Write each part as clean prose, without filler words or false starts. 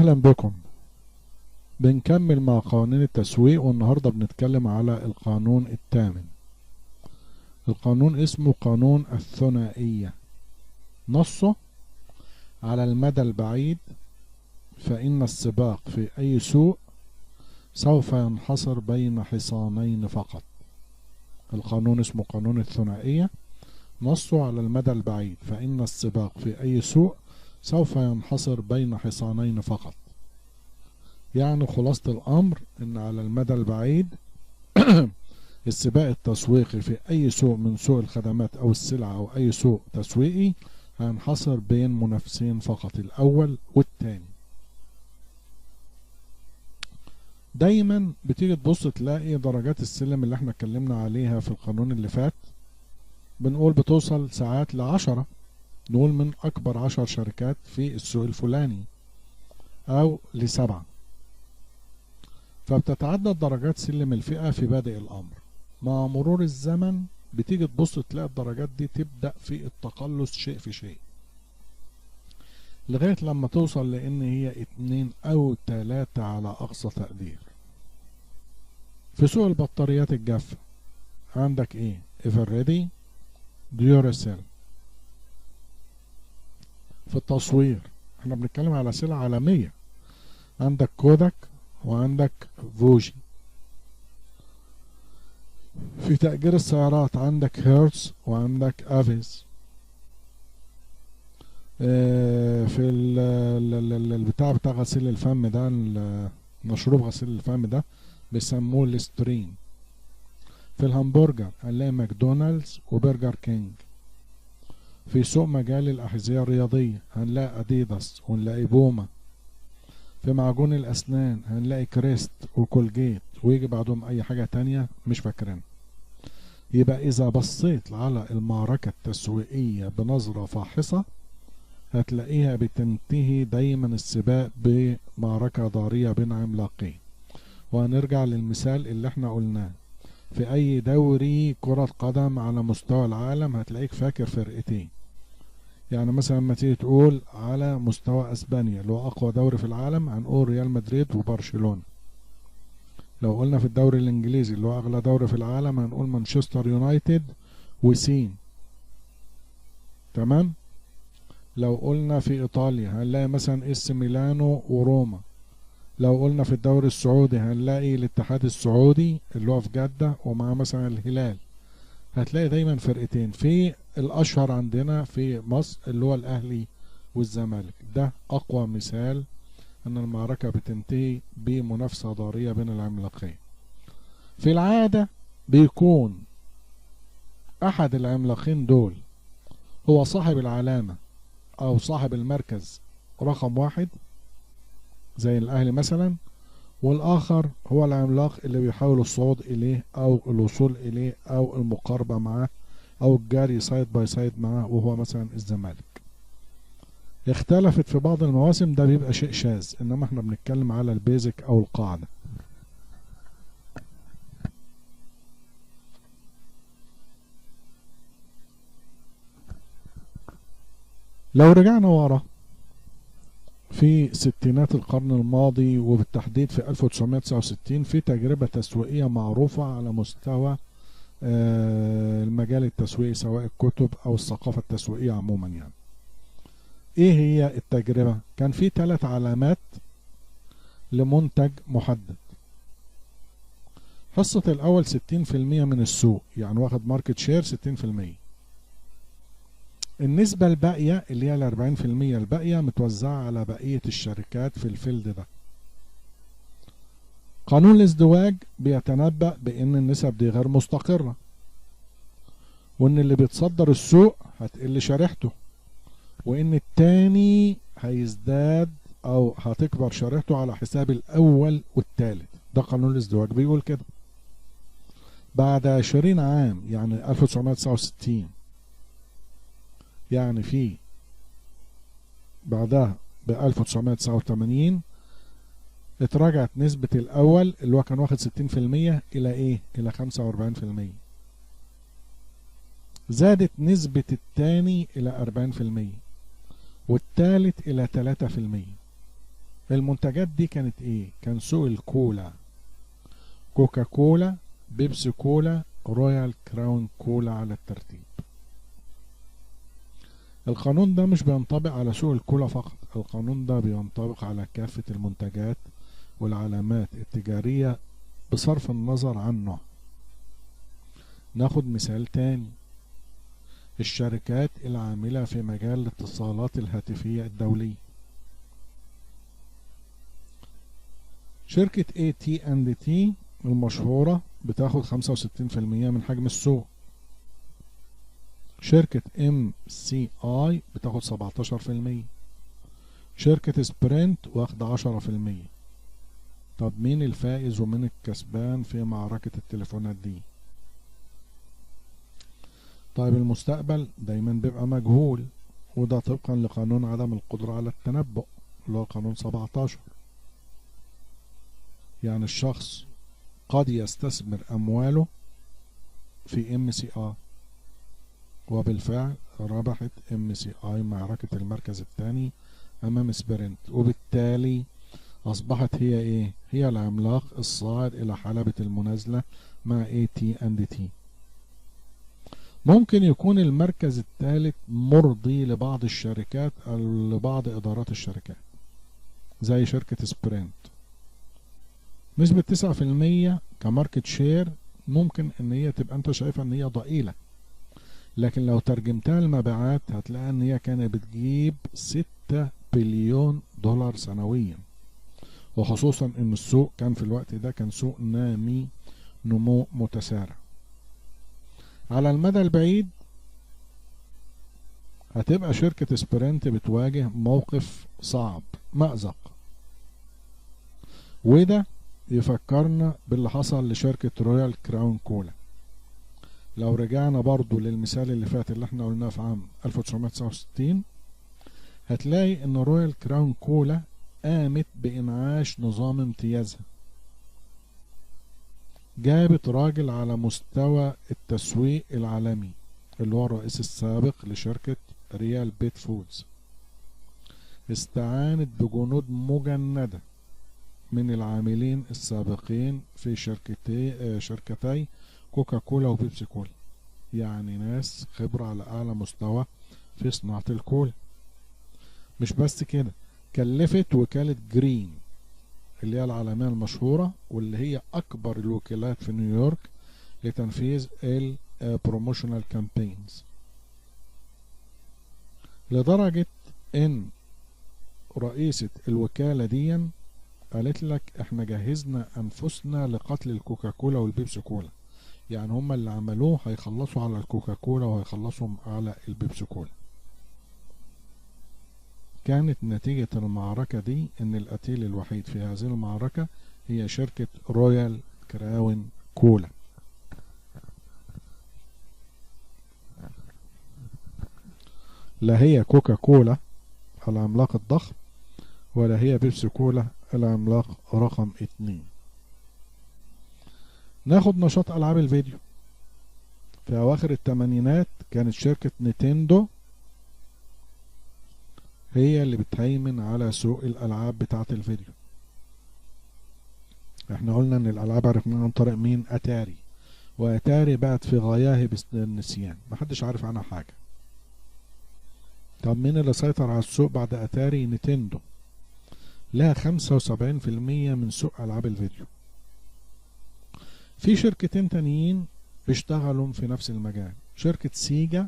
أهلا بكم. بنكمل مع قوانين التسويق، والنهاردة بنتكلم على القانون الثامن. القانون اسمه قانون الثنائية. نصه: على المدى البعيد فإن السباق في أي سوق سوف ينحصر بين حصانين فقط. القانون اسمه قانون الثنائية. نصه: على المدى البعيد فإن السباق في أي سوق سوف ينحصر بين حصانين فقط. يعني خلاصة الأمر إن على المدى البعيد السباق التسويقي في أي سوق من سوق الخدمات أو السلع أو أي سوق تسويقي هينحصر بين منافسين فقط، الأول والتاني. دايما بتيجي تبص تلاقي درجات السلم اللي احنا اتكلمنا عليها في القانون اللي فات، بنقول بتوصل ساعات ل10. نقول من أكبر 10 شركات في السوق الفلاني أو ل7. فبتتعدد درجات سلم الفئة في بادئ الأمر. مع مرور الزمن بتيجي تبص تلاقي الدرجات دي تبدأ في التقلص شيء في شيء، لغاية لما توصل لأن هي 2 أو 3 على أقصى تقدير. في سوق البطاريات الجافة عندك إيه؟ إيفريدي، ديوراسيل. في التصوير احنا بنتكلم على سلع عالمية، عندك كوداك وعندك فوجي. في تأجير السيارات عندك هيرتز وعندك افيز. في البتاع بتاع غسيل الفم ده، مشروب غسيل الفم ده بيسموه ليسترين. في الهمبرجر هنلاقي ماكدونالدز وبرجر كينج. في سوق مجال الأحذية الرياضية هنلاقي أديداس ونلاقي بوما. في معجون الأسنان هنلاقي كريست وكولجيت، ويجي بعدهم أي حاجة تانية مش فاكرين. يبقى إذا بصيت على المعركة التسويقية بنظرة فاحصة هتلاقيها بتنتهي دايما السباق بمعركة ضارية بين عملاقين. وهنرجع للمثال اللي احنا قلناه: في أي دوري كرة قدم على مستوى العالم هتلاقيك فاكر فرقتين. يعني مثلا لما تيجي تقول على مستوى اسبانيا اللي هو اقوى دوري في العالم هنقول ريال مدريد وبرشلونة. لو قلنا في الدوري الانجليزي اللي هو اغلى دوري في العالم هنقول مانشستر يونايتد وسين. تمام. لو قلنا في ايطاليا هنلاقي مثلا اس ميلانو وروما. لو قلنا في الدوري السعودي هنلاقي الاتحاد السعودي اللي هو في جدة ومع مثلا الهلال. هتلاقي دايما فرقتين. في الاشهر عندنا في مصر اللي هو الاهلي والزمالك. ده اقوى مثال ان المعركة بتنتهي بمنافسة ضارية بين العملاقين. في العادة بيكون احد العملاقين دول هو صاحب العلامة او صاحب المركز رقم 1 زي الاهلي مثلا، والاخر هو العملاق اللي بيحاول الصعود اليه او الوصول اليه او المقاربة معاه او الجاري سايد باي سايد معاه، وهو مثلا الزمالك. اختلفت في بعض المواسم، ده بيبقى شيء شاذ، انما احنا بنتكلم على البيزك او القاعدة. لو رجعنا ورا في ستينات القرن الماضي وبالتحديد في 1969 في تجربة تسويقية معروفة على مستوى المجال التسويقي سواء الكتب او الثقافة التسويقية عموما. يعني ايه هي التجربة؟ كان في 3 علامات لمنتج محدد. حصة الاول 60% من السوق، يعني واخد ماركت شير 60%. النسبة الباقية اللي هي 40% الباقية متوزعة على بقية الشركات في الفيلد ده. قانون الازدواج بيتنبأ بان النسب دي غير مستقرة، وان اللي بيتصدر السوق هتقل شريحته، وان التاني هيزداد او هتكبر شريحته على حساب الاول والتالت. ده قانون الازدواج بيقول كده. بعد 20 عام يعني 1969، يعني في بعدها ب 1989 اتراجعت نسبة الاول اللي هو كان واخد 60% الى ايه؟ الى 45%. زادت نسبة التاني الى 40% والتالت الى 3%. المنتجات دي كانت ايه؟ كان سوق الكولا، كوكا كولا، بيبسي كولا، رويال كراون كولا على الترتيب. القانون ده مش بينطبق على سوق الكولا فقط، القانون ده بينطبق على كافة المنتجات والعلامات التجارية بصرف النظر عنه. ناخد مثال تاني، الشركات العاملة في مجال الاتصالات الهاتفية الدولية. شركة AT&T المشهورة بتاخد 65% من حجم السوق. شركة MCI بتاخد 17%. شركة سبرنت واخد 10%. طب مين الفائز ومين الكسبان في معركة التليفونات دي؟ طيب المستقبل دايما بيبقى مجهول، وده طبقا لقانون عدم القدرة على التنبؤ اللي هو قانون 17. يعني الشخص قد يستثمر أمواله في MCI، وبالفعل ربحت MCI معركة المركز الثاني أمام سبرنت، وبالتالي أصبحت هي إيه؟ هي العملاق الصاعد إلى حلبة المنازلة مع AT&T. ممكن يكون المركز الثالث مرضي لبعض الشركات أو لبعض إدارات الشركات زي شركة سبرنت، نسبة 9% كماركت شير، ممكن ان هي تبقى انت شايفها ان هي ضئيلة، لكن لو ترجمتها المبيعات هتلاقي ان هي كانت بتجيب 6 بليون دولار سنويا، وخصوصا ان السوق كان في الوقت ده كان سوق نامي نمو متسارع. على المدى البعيد هتبقى شركة سبرنت بتواجه موقف صعب، مأزق، وده يفكرنا باللي حصل لشركة رويال كراون كولا. لو رجعنا برضو للمثال اللي فات اللي احنا قلناه في عام 1969، هتلاقي ان رويال كراون كولا قامت بإنعاش نظام امتيازها. جابت راجل على مستوى التسويق العالمي اللي هو الرئيس السابق لشركة ريال بيت فودز، استعانت بجنود مجندة من العاملين السابقين في شركتي كوكا كولا وبيبسي كولا، يعني ناس خبرة على أعلى مستوى في صناعة الكولا. مش بس كده، كلفت وكالة جرين اللي هي العالمية المشهورة واللي هي أكبر الوكالات في نيويورك لتنفيذ البروموشنال كامبينز، لدرجة إن رئيسة الوكالة دي قالت لك احنا جهزنا أنفسنا لقتل الكوكاكولا والبيبسي كولا، يعني هما اللي عملوه هيخلصوا على الكوكاكولا وهيخلصوا على البيبسي كولا. كانت نتيجة المعركة دي ان القتيل الوحيد في هذه المعركة هي شركة رويال كراون كولا. لا هي كوكا كولا العملاق الضخم، ولا هي بيبسي كولا العملاق رقم 2. ناخد نشاط ألعاب الفيديو. في أواخر الثمانينات كانت شركة نينتندو هي اللي بتهيمن على سوق الألعاب بتاعة الفيديو. احنا قلنا ان الألعاب عرفناها عن طريق مين؟ أتاري، وأتاري بقت في غياهب النسيان، محدش عارف عنها حاجة. طب مين اللي سيطر على السوق بعد أتاري؟ نينتندو، لها 75% من سوق ألعاب الفيديو. في شركتين تانيين بيشتغلوا في نفس المجال، شركة سيجا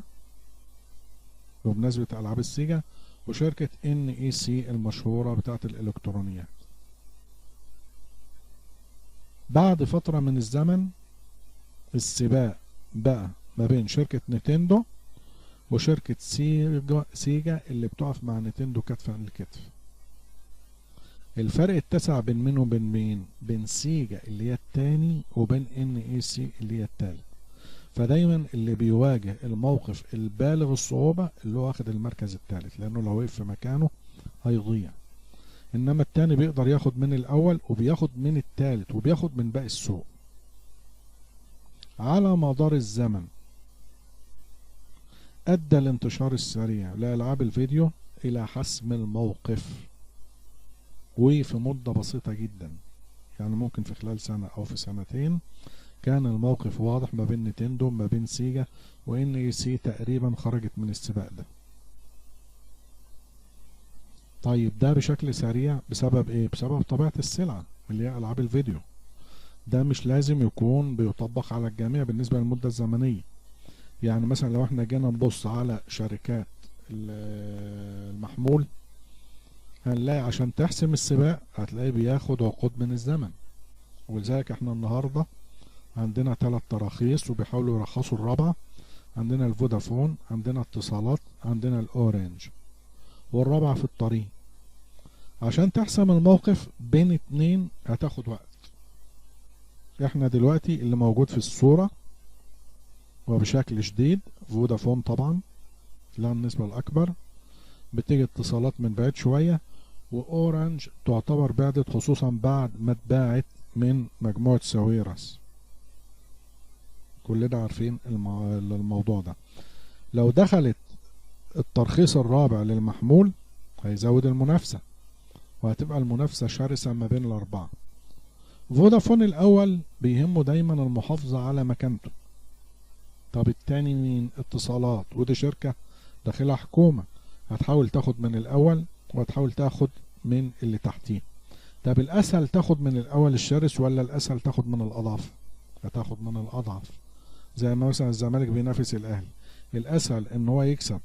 وبمناسبة ألعاب السيجا، وشركة NEC المشهورة بتاعت الإلكترونيات. بعد فترة من الزمن السباق بقى ما بين شركة نينتندو وشركة سيجا اللي بتقف مع نينتندو كتفا لكتف. الفرق اتسع بين مين وبين مين؟ بين سيجا اللي هي التاني وبين NEC اللي هي التالت. فدايما اللي بيواجه الموقف البالغ الصعوبة اللي هو واخد المركز الثالث، لانه لو وقف في مكانه هيضيع، انما التاني بيقدر ياخد من الاول وبياخد من الثالث وبياخد من باقي السوق. على مدار الزمن ادى الانتشار السريع لالعاب الفيديو الى حسم الموقف، وفي مدة بسيطة جدا، يعني ممكن في خلال سنة او في سنتين كان الموقف واضح ما بين نينتندو ما بين سيجا، وان اي سي تقريبا خرجت من السباق ده. طيب ده بشكل سريع بسبب ايه؟ بسبب طبيعة السلعة اللي هي العاب الفيديو. ده مش لازم يكون بيطبق على الجميع بالنسبة للمدة الزمنية. يعني مثلا لو احنا جينا نبص على شركات المحمول، هنلاقي عشان تحسم السباق هتلاقي بياخد عقود من الزمن. ولذلك احنا النهاردة عندنا 3 تراخيص وبيحاولوا يرخصوا الرابعة. عندنا الفودافون، عندنا اتصالات، عندنا الاورنج، والرابعة في الطريق. عشان تحسم الموقف بين 2 هتاخد وقت. احنا دلوقتي اللي موجود في الصورة وبشكل شديد فودافون طبعا لها النسبة الأكبر، بتيجي اتصالات من بعيد شوية، وأورنج تعتبر بعدت خصوصا بعد ما اتباعت من مجموعة ساويرس. كلنا عارفين الموضوع ده. لو دخلت الترخيص الرابع للمحمول هيزود المنافسة، وهتبقى المنافسة شرسة ما بين الأربعة. فودافون الأول بيهمه دايما المحافظة على مكانته. طب التاني مين؟ اتصالات، ودي شركة داخلها حكومة، هتحاول تاخد من الأول وهتحاول تاخد من اللي تحتيه. طب الأسهل تاخد من الأول الشرس ولا الأسهل تاخد من الأضعف؟ هتاخد من الأضعف. زي ما مثلا الزمالك بينافس الأهلي، الأسهل إن هو يكسب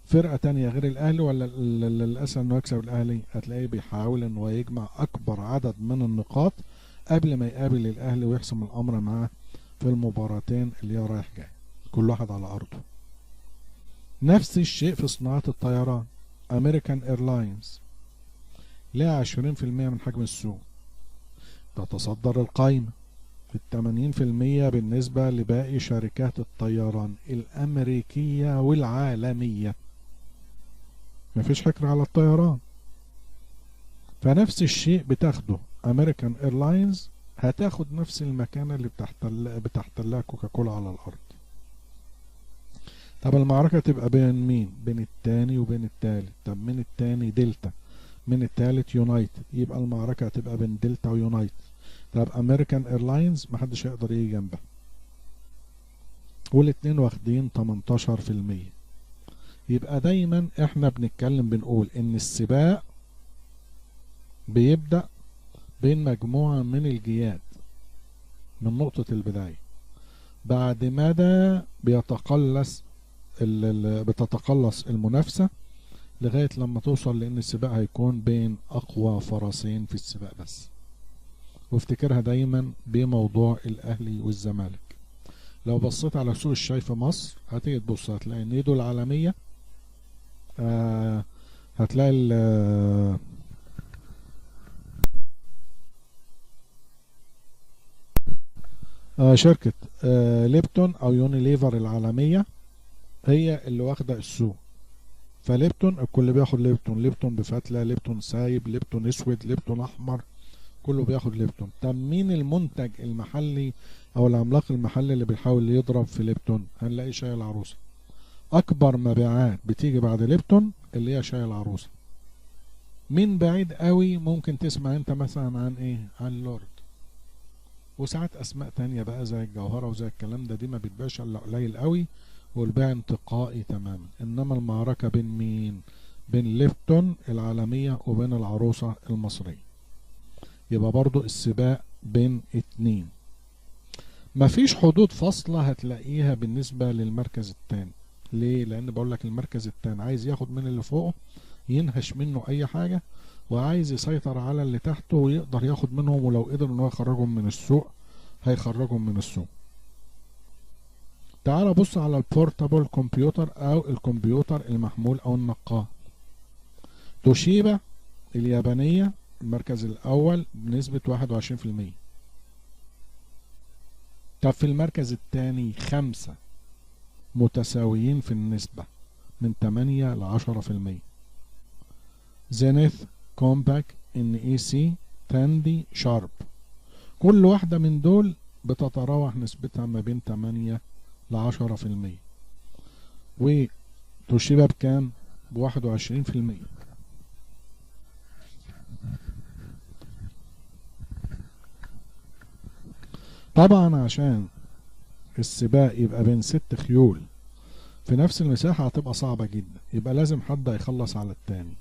فرقة تانية غير الأهلي ولا الأسهل إنه يكسب الأهلي؟ هتلاقيه بيحاول إن هو يجمع أكبر عدد من النقاط قبل ما يقابل الأهلي ويحسم الأمر معاه في المباراتين اللي هي رايح جاي، كل واحد على أرضه. نفس الشيء في صناعة الطيران. أمريكان إيرلاينز لها 20% من حجم السوق، تتصدر القائمة. 80% بالنسبة لباقي شركات الطيران الأمريكية والعالمية. مفيش حكر على الطيران. فنفس الشيء بتاخده أمريكان إيرلاينز، هتاخد نفس المكانة اللي بتحتلها كوكاكولا على الأرض. طب المعركة تبقى بين مين؟ بين التاني وبين التالت. طب من التاني دلتا، من التالت يونايتد، يبقى المعركة هتبقى بين دلتا ويونايتد. طب امريكان ايرلاينز محدش هيقدر يجي جنبها، والاتنين واخدين 18%. يبقى دايما احنا بنتكلم بنقول ان السباق بيبدأ بين مجموعة من الجياد من نقطة البداية، بعد مدى بتتقلص المنافسة لغاية لما توصل لان السباق هيكون بين اقوى فرسين في السباق بس. وافتكرها دايما بموضوع الاهلي والزمالك. لو بصيت على سوق الشاي في مصر هتيجي تبص هتلاقي نيدو العالمية، هتلاقي شركة ليبتون او يونيليفر العالمية هي اللي واخدة السوق. فليبتون الكل بياخد ليبتون، ليبتون بفتلة، ليبتون سايب، ليبتون اسود، ليبتون احمر، كله بياخد ليبتون. طب مين المنتج المحلي او العملاق المحلي اللي بيحاول يضرب في ليبتون؟ هنلاقي شاي العروسة. اكبر مبيعات بتيجي بعد ليبتون اللي هي شاي العروسة. من بعيد قوي ممكن تسمع انت مثلا عن ايه؟ عن لورد. وساعات اسماء تانية بقى زي الجوهرة وزي الكلام ده، دي ما بتبقاش الا قليل قوي والبيع انتقائي تماما. انما المعركة بين مين؟ بين ليبتون العالمية وبين العروسة المصرية. يبقى برضو السباق بين اتنين. مفيش حدود فاصلة هتلاقيها بالنسبة للمركز التاني. ليه؟ لان بقول لك المركز التاني عايز ياخد من اللي فوقه ينهش منه اي حاجة، وعايز يسيطر على اللي تحته ويقدر ياخد منهم، ولو قدر انه يخرجهم من السوق هيخرجهم من السوق. تعال بص على البورتابل كمبيوتر او الكمبيوتر المحمول او النقال. توشيبا اليابانية المركز الاول بنسبة 21%. طب في المركز الثاني 5 متساويين في النسبة من 8 ل 10%. زينيث، كومباك، ان اي سي، تاندي، شارب، كل واحدة من دول بتتراوح نسبتها ما بين 8 ل 10%. وتوشيبا بكام؟ ب 21%. طبعا عشان السباق يبقى بين 6 خيول في نفس المساحة هتبقى صعبة جدا، يبقى لازم حد يخلص على التاني.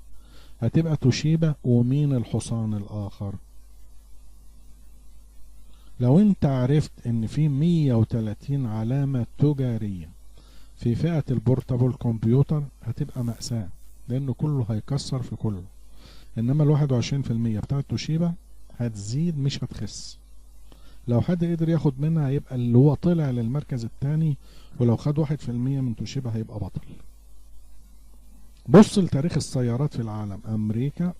هتبقى توشيبا ومين الحصان الآخر. لو انت عرفت ان في 130 علامة تجارية في فئة البورتابل كمبيوتر هتبقى مأساة، لأنه كله هيكسر في كله. إنما ال21% بتاعة توشيبا هتزيد مش هتخس. لو حد قدر ياخد منها هيبقى اللي هو طلع للمركز الثاني، ولو خد 1% من توشيبا هيبقى بطل. بص لتاريخ السيارات في العالم. أمريكا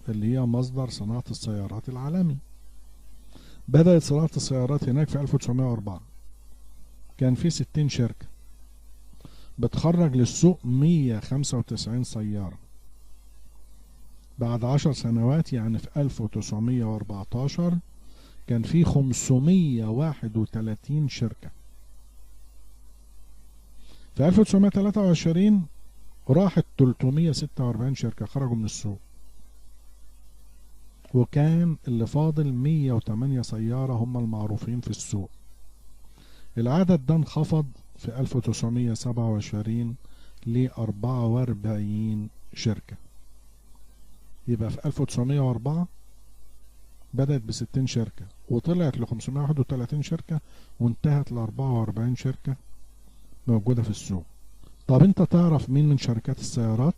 اللي هي مصدر صناعة السيارات العالمي، بدأت صناعة السيارات هناك في 1904. كان في 60 شركة بتخرج للسوق 195 سيارة. بعد 10 سنوات يعني في 1914 كان في 531 شركة. في 1923 راحت 346 شركة خرجوا من السوق، وكان اللي فاضل 108 سيارة هم المعروفين في السوق. العدد ده انخفض في 1927 ل 44 شركة. يبقى في 1904 بدأت ب60 شركة وطلعت ل 531 شركة وانتهت ل 44 شركة موجودة في السوق. طب انت تعرف مين من شركات السيارات؟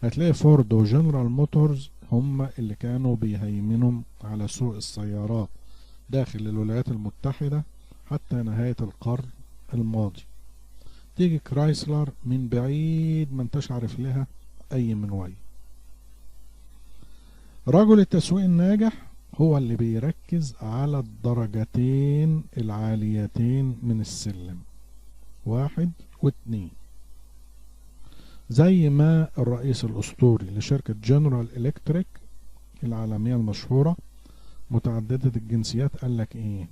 هتلاقي فورد وجنرال موتورز هم اللي كانوا بيهيمنوا على سوق السيارات داخل الولايات المتحدة حتى نهاية القرن الماضي. تيجي كرايسلر من بعيد ما انتش عارف لها اي منوي. رجل التسويق الناجح هو اللي بيركز على الدرجتين العاليتين من السلم، 1 و2، زي ما الرئيس الأسطوري لشركة جنرال إلكتريك العالمية المشهورة متعددة الجنسيات قال لك ايه؟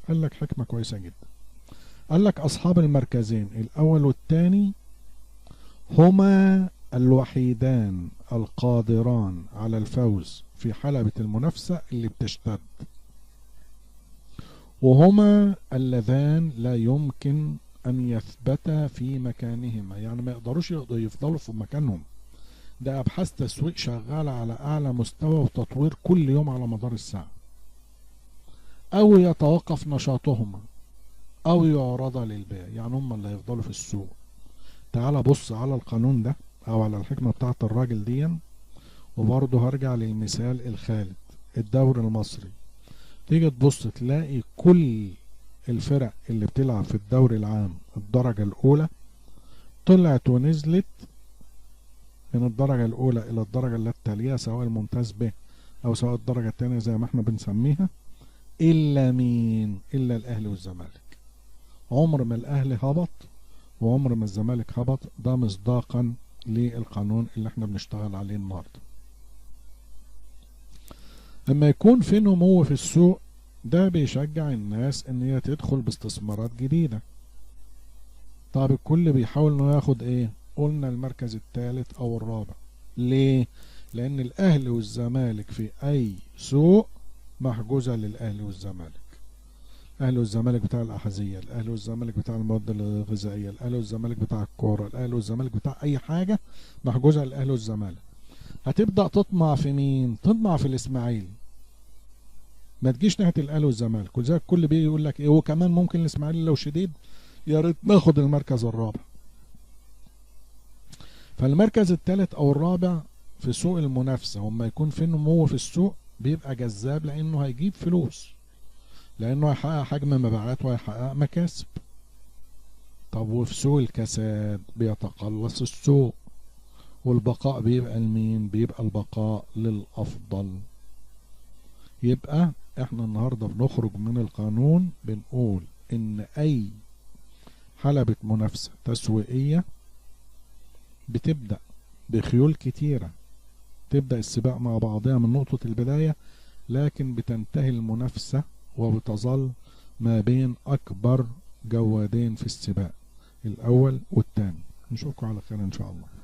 قال لك حكمة كويسة جدا. قال لك أصحاب المركزين الأول والثاني هما الوحيدان القادران على الفوز في حلبة المنافسة اللي بتشتد، وهما اللذان لا يمكن أن يثبتا في مكانهما، يعني ما يقدروش يفضلوا في مكانهم. ده أبحاث تسويق شغالة على أعلى مستوى وتطوير كل يوم على مدار الساعة. أو يتوقف نشاطهما أو يعرضا للبيع، يعني هما اللي هيفضلوا في السوق. تعال بص على القانون ده أو على الحكمة بتاعت الراجل دي. وبرضه هرجع للمثال الخالد، الدوري المصري. تيجي تبص تلاقي كل الفرق اللي بتلعب في الدوري العام الدرجة الأولى طلعت ونزلت من الدرجة الأولى إلى الدرجة اللي التالية، سواء الممتاز ب أو سواء الدرجة التانية زي ما احنا بنسميها، إلا مين؟ إلا الأهلي والزمالك. عمر ما الأهلي هبط وعمر ما الزمالك هبط. ده مصداقا للقانون اللي احنا بنشتغل عليه النهارده. لما يكون في نمو في السوق ده بيشجع الناس ان هي تدخل باستثمارات جديدة. طب الكل بيحاول انه ياخد ايه؟ قلنا المركز الثالث او الرابع. ليه؟ لان الاهلي والزمالك في اي سوق محجوزة للاهلي والزمالك. الاهلي والزمالك بتاع الاحذية، الاهلي والزمالك بتاع المواد الغذائية، الاهلي والزمالك بتاع الكورة، الاهلي والزمالك بتاع اي حاجة محجوزة للاهلي والزمالك. هتبدأ تطمع في مين؟ تطمع في الاسماعيلي، ما تجيش ناحيه الاهلي والزمالك. ولذلك الكل بيجي يقول لك ايه، وكمان ممكن الاسماعيلي لو شديد يا ريت ناخد المركز الرابع. فالمركز الثالث او الرابع في سوق المنافسه وما يكون في نمو في السوق بيبقى جذاب، لانه هيجيب فلوس، لانه هيحقق حجم مبيعات وهيحقق مكاسب. طب وفي سوق الكساد بيتقلص السوق، والبقاء بيبقى لمين؟ بيبقى البقاء للافضل. يبقى احنا النهاردة بنخرج من القانون بنقول ان اي حلبة منافسة تسويقية بتبدأ بخيول كتيرة، تبدأ السباق مع بعضها من نقطة البداية، لكن بتنتهي المنافسة وبتظل ما بين اكبر جوادين في السباق، الاول والثاني. نشوفكم على خير ان شاء الله.